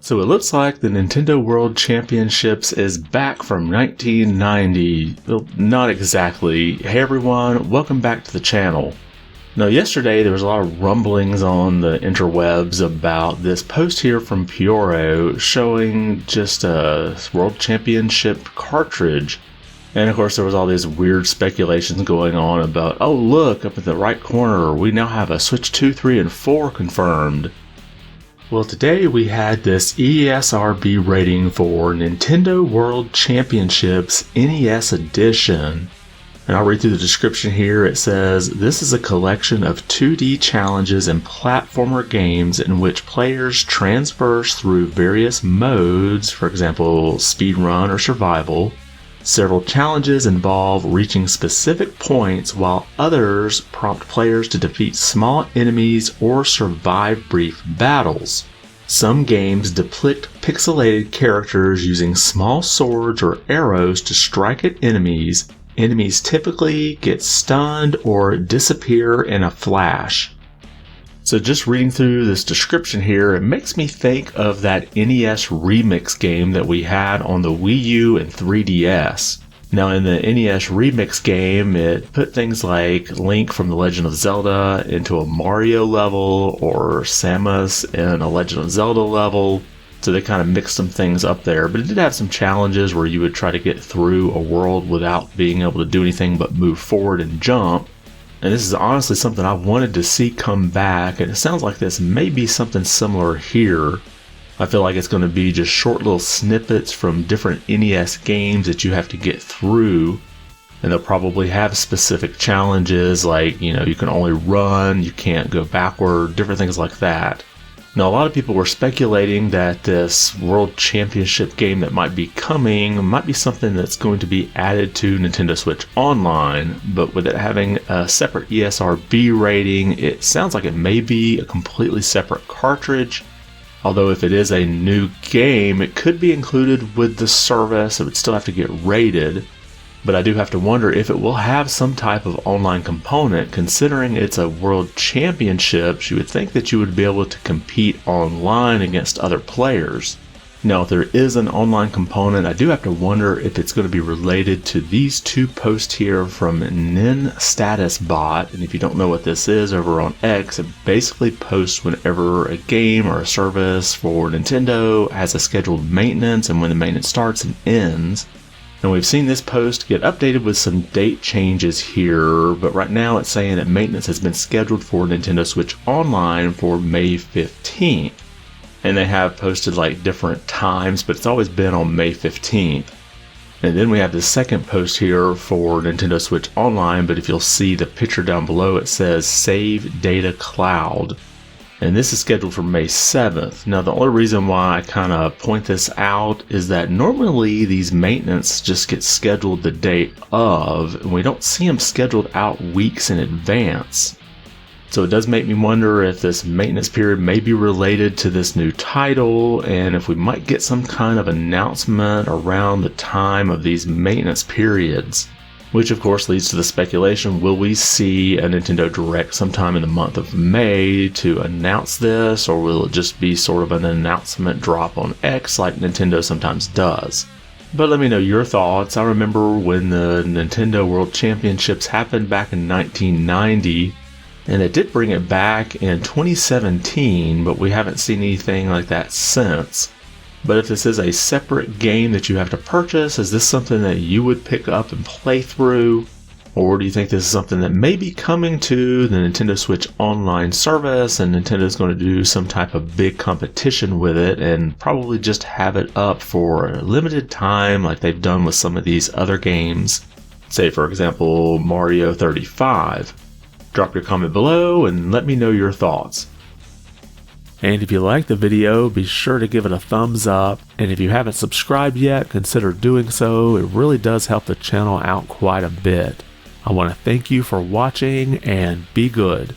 So it looks like the Nintendo World Championships is back from 1990. Well, not exactly. Hey everyone, welcome back to the channel. Now yesterday there was a lot of rumblings on the interwebs about this post here from Pyoro showing just a World Championship cartridge. And of course there was all these weird speculations going on about, oh look, up in the right corner, we now have a Switch 2, 3, and 4 confirmed. Well, today we had this ESRB rating for Nintendo World Championships NES Edition. And I'll read through the description here. It says, this is a collection of 2D challenges and platformer games in which players traverse through various modes, for example, speedrun or survival. Several challenges involve reaching specific points, while others prompt players to defeat small enemies or survive brief battles. Some games depict pixelated characters using small swords or arrows to strike at enemies. Enemies typically get stunned or disappear in a flash. So just reading through this description here, it makes me think of that NES Remix game that we had on the Wii U and 3DS. Now in the NES Remix game, it put things like Link from The Legend of Zelda into a Mario level, or Samus in a Legend of Zelda level. So they kind of mixed some things up there, but it did have some challenges where you would try to get through a world without being able to do anything but move forward and jump. And this is honestly something I wanted to see come back, and it sounds like this may be something similar here. I feel like it's going to be just short little snippets from different NES games that you have to get through, and they'll probably have specific challenges like, you can only run, you can't go backward, different things like that. Now, a lot of people were speculating that this World Championship game that might be coming might be something that's going to be added to Nintendo Switch Online, but with it having a separate ESRB rating, it sounds like it may be a completely separate cartridge. Although if it is a new game, it could be included with the service. It would still have to get rated. But I do have to wonder if it will have some type of online component. Considering it's a World Championships, you would think that you would be able to compete online against other players. Now, if there is an online component, I do have to wonder if it's going to be related to these two posts here from NinStatusBot. And if you don't know what this is, over on X, it basically posts whenever a game or a service for Nintendo has a scheduled maintenance and when the maintenance starts and ends. And we've seen this post get updated with some date changes here, but right now it's saying that maintenance has been scheduled for Nintendo Switch Online for May 15th. And they have posted like different times, but it's always been on May 15th. And then we have the second post here for Nintendo Switch Online, but if you'll see the picture down below, it says Save Data Cloud. And this is scheduled for May 7th. Now, the only reason why I kind of point this out is that normally these maintenance just get scheduled the day of, and we don't see them scheduled out weeks in advance. So it does make me wonder if this maintenance period may be related to this new title, and if we might get some kind of announcement around the time of these maintenance periods. Which of course leads to the speculation, will we see a Nintendo Direct sometime in the month of May to announce this, or will it just be sort of an announcement drop on X like Nintendo sometimes does? But let me know your thoughts. I remember when the Nintendo World Championships happened back in 1990, and it did bring it back in 2017, but we haven't seen anything like that since. But if this is a separate game that you have to purchase, is this something that you would pick up and play through? Or do you think this is something that may be coming to the Nintendo Switch Online service, and Nintendo's going to do some type of big competition with it and probably just have it up for a limited time like they've done with some of these other games? Say, for example, Mario 35. Drop your comment below and let me know your thoughts. And if you liked the video, be sure to give it a thumbs up. And if you haven't subscribed yet, consider doing so. It really does help the channel out quite a bit. I want to thank you for watching and be good.